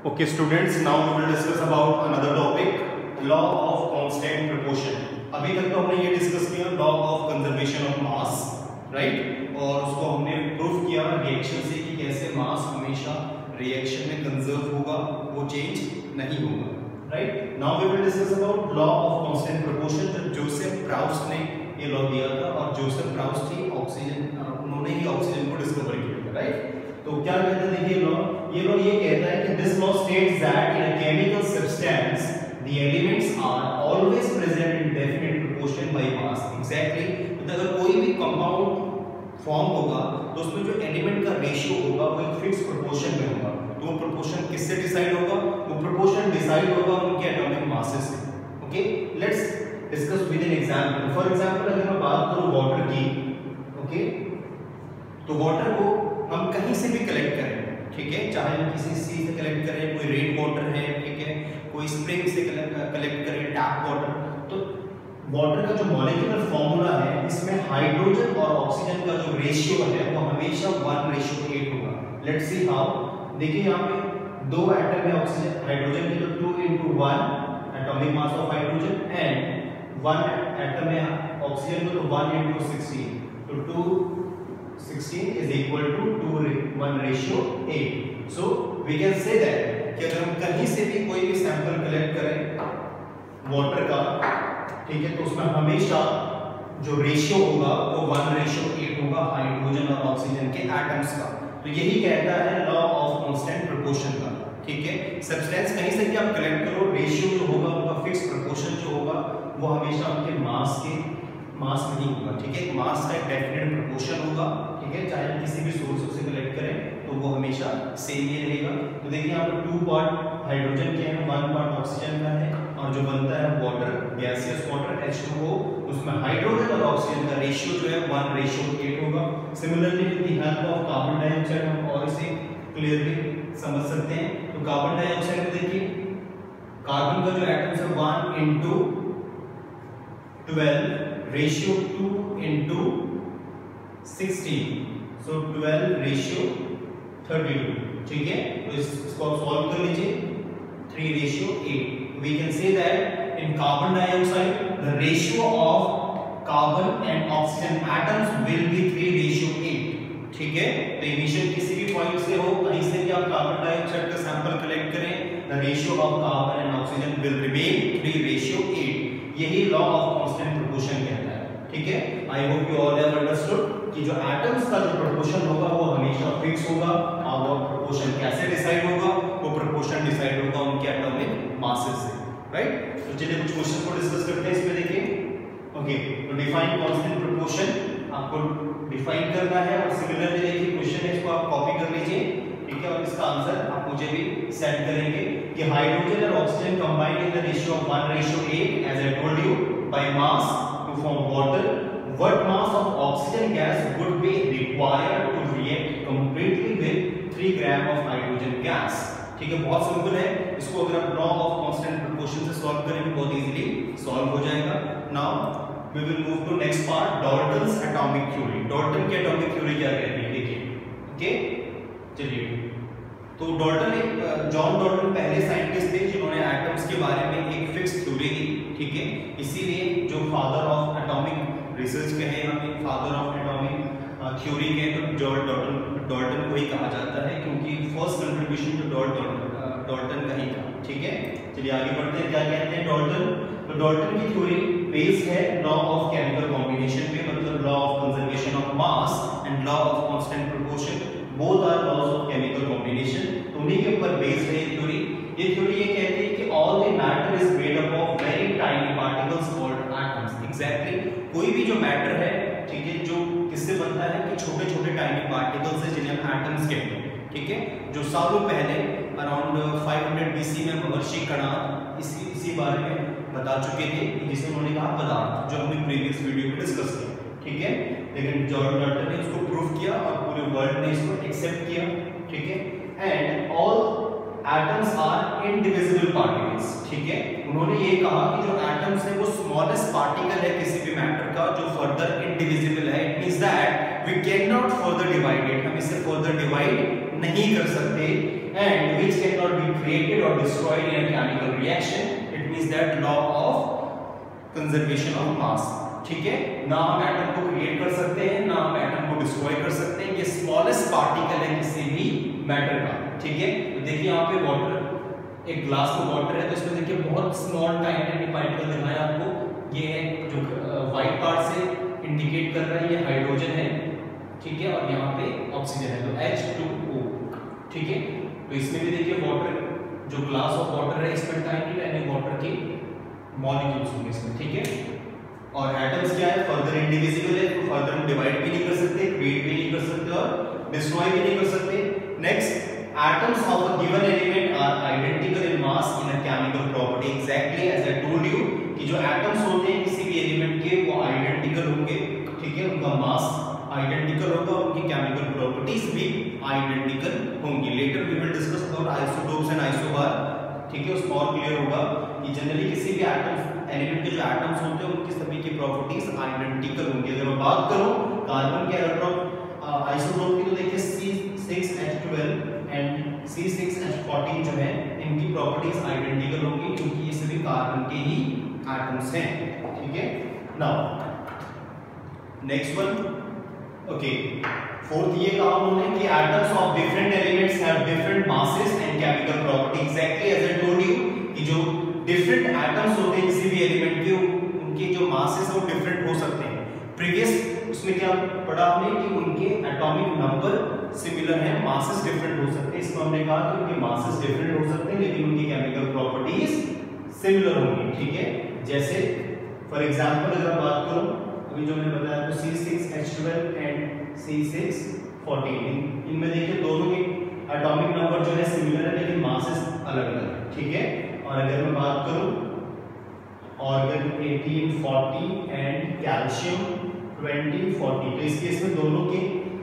Okay students, now we will discuss about another topic, law of constant proportion. अभी तक तो हमने ये डिस्कस किया law of conservation of mass, right, और उसको हमने प्रूफ किया रिएक्शन से कि कैसे मास हमेशा रिएक्शन में कंजर्व होगा, वो चेंज नहीं होगा, right. Now we will discuss about law of constant proportion. जो जोसेफ प्राउस्ट ने ये लॉ दिया था और जोसेफ प्राउस्ट ही ऑक्सीजन, उन्होंने ही ऑक्सीजन को डिस्कवर किया था, राइट. तो क्या कहते हैं, देखिए लॉ ये कहता है कि this law states that in a chemical substance the elements are always present in definite proportion by mass. Exactly, तो अगर कोई भी कंपाउंड फॉर्म होगा तो उसमें जो एलिमेंट का रेशियो होगा वो एक फिक्स प्रोपोर्शन में होगा. तो वो प्रोपोर्शन किससे डिसाइड होगा? वो प्रोपोर्शन डिसाइड होगा उनके एटॉमिक मासेस से. Okay, let's discuss with an example. For example अगर मैं बात करूं वाटर की, ओके, तो वाटर को हम कहीं से भी कलेक्ट करें, ठीक है, चाहे हम किसी सी से कलेक्ट करें, कोई रेन वाटर है, ठीक है, कोई स्प्रिंग से कलेक्ट करें, टैप वाटर, तो वाटर का जो मॉलिक्यूलर फॉर्मूला है इसमें हाइड्रोजन और ऑक्सीजन का जो रेशियो है वो हमेशा 1:8 होगा. Let's see how. देखिए यहाँ पे दो एटम है ऑक्सीजन हाइड्रोजन के, तो 2:1 atomic mass of hydrogen and 1 atom है ऑक्सीजन को, तो 1:16, तो 216 is equal to 2:1:8. So we can say that कि अगर हम कहीं से भी कोई भी सैंपल कलेक्ट करें वाटर का, ठीक है, तो उसमें हमेशा जो रेशियो होगा वो 1:8 होगा हाइड्रोजन और ऑक्सीजन के एटम्स का. तो यही कहता है लॉ ऑफ कांस्टेंट प्रोपोर्शन का, ठीक है. सब्सटेंस कहीं से भी आप कलेक्ट करो, रेशियो जो होगा उनका फिक्स प्रोपोर्शन जो होगा वो हमेशा उनके मास नहीं होगा, ठीक है. मास का एक डेफिनेट प्रोपोर्शन होगा, ठीक है, चाहे हम किसी भी सोर्स से कलेक्ट करें तो वो हमेशा सेम ही रहेगा. तो देखिए यहाँ पर 2 पार्ट हाइड्रोजन के हैं, 1 पार्ट ऑक्सीजन का है, और जो बनता है वाटर, गैसियस वाटर H2O, उसमें हाइड्रोजन और ऑक्सीजन का रेशियो जो है 1:8 होगा. Similarly with the help of carbon dioxide हम और इसे क्लियरली समझ सकते हैं. तो कार्बन डाइऑक्साइड में देखिए कार्बन का जो एटम्स है 1:12 रेशियो 2:16, सो 12:32, ठीक है. तो इसको आप सॉल्व कर लीजिए, 3:8. we can say that in carbon dioxide the ratio of carbon and oxygen atoms will be 3:8, ठीक है. तो इमिशन किसी भी पॉइंट से हो, कहीं से भी आप कार्बन डाइऑक्साइड का सैंपल कलेक्ट करें, the ratio of carbon and oxygen will remain 3:8. यही लॉ ऑफ कांस्टेंट प्रोपोर्शन कहता है, ठीक है. I hope you all have understood कि जो एटम्स का जो प्रोपोर्शन होगा वो हमेशा फिक्स होगा, और वो प्रोपोर्शन कैसे डिसाइड होगा? वो प्रोपोर्शन डिसाइड होगा उनके एटॉमिक मासेस से, राइट. तो चलिए कुछ क्वेश्चन को डिस्कस करते हैं इसमें. देखिए, ओके, तो डिफाइन कांस्टेंट प्रोपोर्शन आपको डिफाइन करना है, और सिमिलरली देखिए क्वेश्चन है, इसको आप कॉपी कर लीजिए, ठीक है, और इसका आंसर आप मुझे भी सेंड करेंगे कि हाइड्रोजन और oxygen combined in the ratio of 1:8 as I told you by mass to form water. What mass of oxygen gas would be required to react completely with 3 gram of hydrogen gas? ठीक है, बहुत simple है. इसको अगर आप law of constant proportion से solve करेंगे बहुत इजीली सॉल्व हो जाएगा. Now we will move to next part, Dalton's atomic theory. Dalton की एटॉमिक थ्योरी क्या कहती है, देखिए, ओके. चलिए, तो डाल्टन जॉन डाल्टन पहले साइंटिस्ट थे जिन्होंने एटम्स के बारे में एक फिक्स थ्योरी दी, ठीक है. इसीलिए जो फादर ऑफ एटॉमिक रिसर्च कहे, हमें फादर ऑफ एटॉमिक थ्योरी कहे, तो जॉन डाल्टन को ही कहा जाता है, क्योंकि फर्स्ट कंट्रीब्यूशन तो डाल्टन का ही था, ठीक है. चलिए आगे बढ़ते हैं. क्या कहते हैं डाल्टन? तो डाल्टन की थ्योरी बेस्ड है लॉ ऑफ केमिकल कॉम्बिनेशन पे, मतलब law of conservation of mass and law of constant proportion, both are laws of chemical combination. तो उन्हीं के ऊपर बेस्ड है ये थ्योरी. ये थ्योरी ये कहती है कि all the matter is made up of very tiny particles called atoms. Exactly, कोई भी जो मैटर है, ठीक है, जो किससे बनता है कि छोटे छोटे टाइनी पार्टिकल्स है जिन्हें हम एटम्स कहते हैं, ठीक है. जो सालों पहले अराउंड 500 BC में महर्षि कणाद इसी बारे में बता चुके थे, जिसे उन्होंने कहा पदार्थ, जो हमने प्रीवियस वीडियो में डिस्कस किया, ठीक है. लेकिन जॉन डाल्टन ने उसको प्रूव किया और पूरे वर्ल्ड ने इसको एक्सेप्ट किया, ठीक है. And all atoms are indivisible particles, ठीक है. उन्होंने ये कहा कि जो एटम्स है वो स्मॉलेस्ट पार्टिकल है किसी भी मैटर का जो फर्दर इनडिविजिबल है. It means that we can not further divide it, हम इसे फर्दर डिवाइड नहीं कर सकते. and which cannot be created or destroyed in a chemical reaction. It means that law of conservation of mass. ठीक है, ना हम एटम को क्रिएट कर सकते हैं, ना हम एटम को डिस्ट्रॉय कर सकते हैं। ये स्मॉलेस्ट पार्टिकल है किसी भी मैटर का। ठीक है, तो देखिए यहाँ पे वाटर, एक ग्लास में वाटर है, तो इसमें देखिए बहुत स्मॉल टाइनी पार्टिकल दिखाया आपको। ये है जो व्हाइट पार्ट से इंडिकेट कर रहा है, ये हाइड्रोजन है। ठीक है, और यहाँ पे ऑक्सीजन है, तो H2O। ठीक है, तो इसमें भी देखिए वाटर, जो ग्लास ऑफ वाटर है, इसमें टाइनी वाटर के मॉलिक्यूल्स होंगे इसमें। ठीक है, और एटम्स क्या है, फर्दर इंडिविजिबल है, तो फर्दर हम डिवाइड भी नहीं कर सकते, क्रिएट भी नहीं कर सकते और डिस्ट्रॉय भी नहीं कर सकते। Next, atoms of a given element are identical in mass in a chemical property, exactly as I told you कि जो atoms होते हैं किसी भी एलिमेंट के वो आइडेंटिकल होंगे। ठीक है, उनका मास आइडेंटिकल होगा, उनकी केमिकल प्रॉपर्टीज भी आइडेंटिकल होंगी। Later we will discuss about isotopes and isobar. ठीक है, उसमें और क्लियर होगा कि जनरली किसी भी एटम एलिमेंट के जो एटम्स होते हैं उनकी सभी की प्रॉपर्टीज आइडेंटिकल होंगी। अगर मैं बात करूं कार्बन के आइसोटोप की, तो देखिए C6H12 एंड C6H14 जो है, इनकी प्रॉपर्टीज आइडेंटिकल होंगी क्योंकि ये सभी कार्बन के ही एटम्स हैं। ठीक है, now next one, okay, fourth ये कहा उन्होंने कि atoms of different elements have different masses and chemical property, exactly as I told you कि जो डिफरेंट एटम्स होते हैं किसी भी एलिमेंट के, उनके जो मासेस है वो डिफरेंट हो सकते हैं। प्रीवियस उसमें क्या पढ़ा हमने कि उनके एटॉमिक नंबर सिमिलर है, मासेस डिफरेंट हो सकते हैं। इसमें हमने कहा कि उनके मासेस डिफरेंट हो सकते हैं लेकिन उनकी केमिकल प्रॉपर्टीज सिमिलर होंगी। ठीक है, जैसे फॉर एग्जांपल अगर बात करूं, अभी जो मैंने बताया तो C6H12 एंड C614, इनमें देखिए दोनों के एटॉमिक नंबर जो है सिमिलर है लेकिन मासेस अलग अलग है। ठीक है, और अगर मैं बात करूं ऑर्गन 1840 एंड कैल्शियम 2040, तो इस केस में दोनों के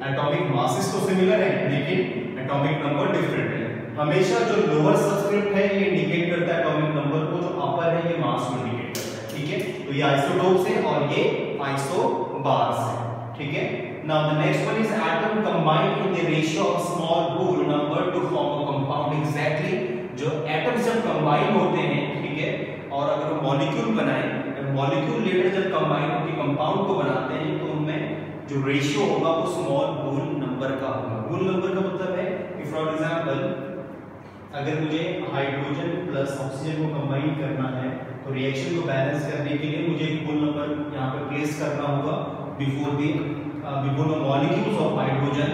एटॉमिक मासेस तो सिमिलर है लेकिन एटॉमिक नंबर डिफरेंट है। हमेशा जो लोअर सबस्क्रिप्ट है ये इंडिकेट करता है एटॉमिक नंबर को, जो अपर है ये मास को इंडिकेट करता है। ठीक है, तो ये आइसोटोप्स है और ये आइसोबार्स है। ठीक है, now the next one is atom combined in the ratio of small whole number to form a compound. Exactly, जो एटम्स जब कंबाइन होते हैं, ठीक है, और अगर वो मॉलिक्यूल बनाए, मॉलिक्यूल लेटर जब कंबाइन होकर कंपाउंड को बनाते हैं तो उनमें जो रेशियो होगा वो स्मॉल होल नंबर का होगा। होल नंबर का मतलब है कि फॉर एग्जांपल अगर मुझे हाइड्रोजन प्लस ऑक्सीजन को कंबाइन करना है तो रिएक्शन को बैलेंस करने के लिए मुझे एक होल नंबर यहाँ पे प्लेस करना होगा before the molecules of hydrogen.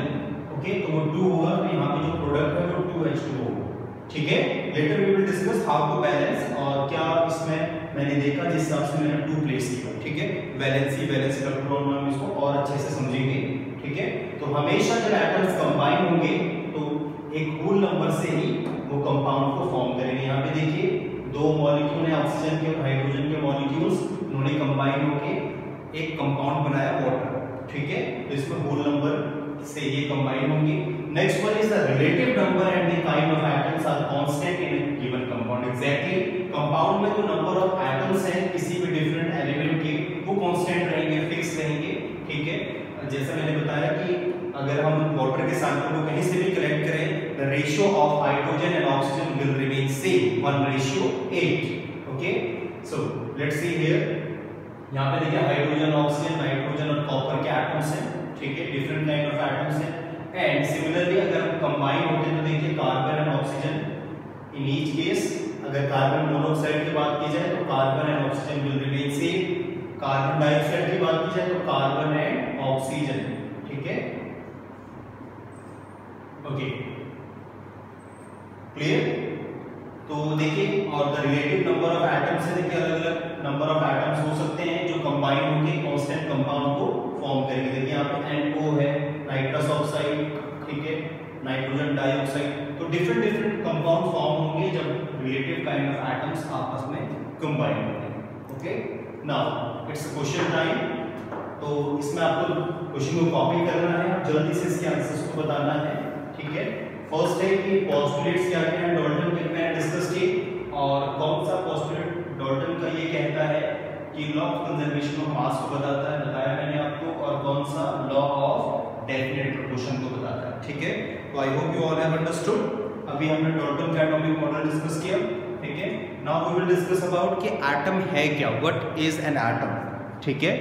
Okay, तो वो 2 होगा, तो यहाँ पे जो प्रोडक्ट है वो 2H2O होगा। ठीक है, later we will discuss how to balance, और क्या इसमें मैंने देखा जिस हिसाब से मैंने 2 प्लेस किया। ठीक है, बैलेंस इलेक्ट्रॉन हम इसको और अच्छे से समझेंगे। ठीक है, तो हमेशा जब एटम्स कंबाइन होंगे तो एक होल नंबर से ही वो कंपाउंड को फॉर्म करेंगे। यहाँ पे देखिए 2 मॉलिक्यूल है ऑक्सीजन के और हाइड्रोजन के मॉलिक्यूल्स, उन्होंने कंबाइन होके एक कंपाउंड बनाया वाटर। ठीक है, तो इसमें होल नंबर से ये कंबाइन होंगे। Next one is the relative number and the kind of atoms are constant in a given compound. Exactly, compound में जो नंबर ऑफ एटम्स हैं किसी भी डिफरेंट एलिमेंट के वो कांस्टेंट रहेंगे, फिक्स रहेंगे। ठीक है, जैसा मैंने बताया कि अगर हम वाटर के सैंपल को कहीं से भी कलेक्ट करें, the ratio of hydrogen and oxygen will remain same, 1:8। Okay, so let's see here, यहाँ पे देखिए हाइड्रोजन, ऑक्सीजन, नाइट्रोजन और कॉपर के एटम्स हैं। ठीक है, डिफरेंट काइंड ऑफ एटम्स हैं। एंड सिमिलरली अगर हम कंबाइन होते हैं तो देखिए carbon and oxygen, in each case अगर कार्बन मोनोऑक्साइड की बात की जाए तो carbon and oxygen will remain same, carbon dioxide की बात की जाए तो कार्बन एंड ऑक्सीजन। ठीक है, ओके, क्लियर। तो देखिए, और the relative number of atoms है, देखिए अलग अलग नंबर ऑफ एटम्स हो सकते हैं जो कंबाइन होकर कांस्टेंट कंपाउंड को फॉर्म करेंगे। देखिए यहाँ पे NO है, नाइट्रस ऑक्साइड, ठीक है, नाइट्रोजन डाइऑक्साइड, तो डिफरेंट कंपाउंड फॉर्म होंगे जब रिलेटिव काइंड ऑफ एटम्स आपस में कंबाइन होंगे। Okay, now it's question time. तो इसमें आपको क्वेश्चन को कॉपी करना है, जल्दी से इसके आंसर्स को बताना है। ठीक है, फर्स्ट है कि पोस्टुलेट्स क्या क्या है, डाल्टन के मैंने डिस्कस किए, और कौन सा पोस्टुलेट डाल्टन का ये कहता है कि लॉ ऑफ कंजर्वेशन ऑफ मास को बताया मैंने आपको, और कौन सा लॉ ऑफ डेफिनेट प्रोपोर्शन को बताता है। ठीक है, तो I hope you all have understood. अब अभी हमने टोटल का एटॉमिक मॉडल डिस्कस किया, ठीक है। Now we will discuss about कि एटम है क्या, व्हाट इज एन एटम, ठीक है।